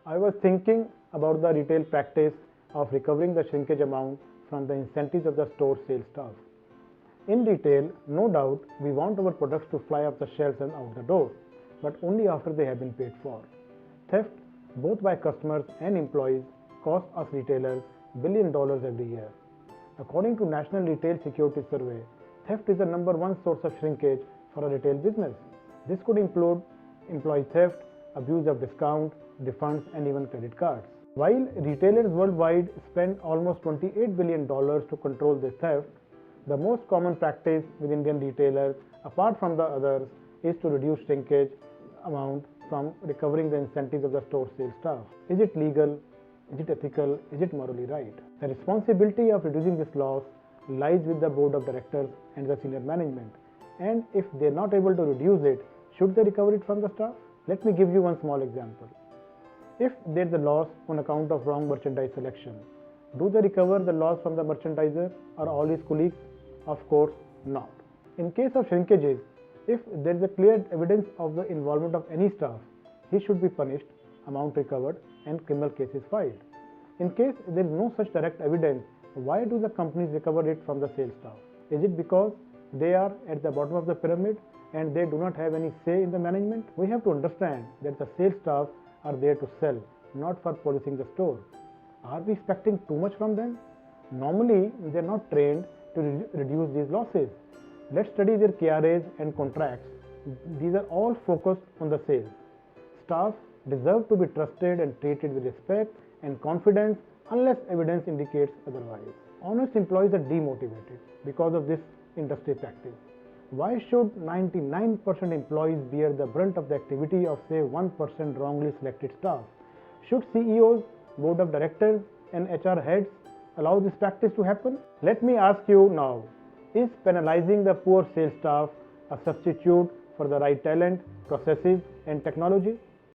I was thinking about the retail practice of recovering the shrinkage amount from the incentives of the store sales staff. In retail, no doubt, we want our products to fly off the shelves and out the door, but only after they have been paid for. Theft, both by customers and employees, costs us retailers $1 billion every year. According to National Retail Security Survey, theft is the number one source of shrinkage for a retail business. This could include employee theft, abuse of discount, refunds, and even credit cards. While retailers worldwide spend almost $28 billion to control this theft, the most common practice with Indian retailers, apart from the others, is to reduce shrinkage amount from recovering the incentives of the store sales staff. Is it legal? Is it ethical? Is it morally right? The responsibility of reducing this loss lies with the board of directors and the senior management. And if they are not able to reduce it, should they recover it from the staff? Let me give you one small example. If there is a loss on account of wrong merchandise selection, do they recover the loss from the merchandiser or all his colleagues? Of course not. In case of shrinkages, if there is a clear evidence of the involvement of any staff, he should be punished, amount recovered, and criminal cases filed. In case there is no such direct evidence, why do the companies recover it from the sales staff? Is it because they are at the bottom of the pyramid and they do not have any say in the management? We have to understand that the sales staff are there to sell, not for policing the store. Are we expecting too much from them? Normally, they are not trained to reduce these losses. Let's study their KRAs and contracts. These are all focused on the sales. Staff deserve to be trusted and treated with respect and confidence unless evidence indicates otherwise. Honest employees are demotivated because of this industry practice. Why should 99% employees bear the brunt of the activity of say 1% wrongly selected staff? Should CEOs, board of directors, and HR heads allow this practice to happen? Let me ask you now, is penalizing the poor sales staff a substitute for the right talent, processes, and technology?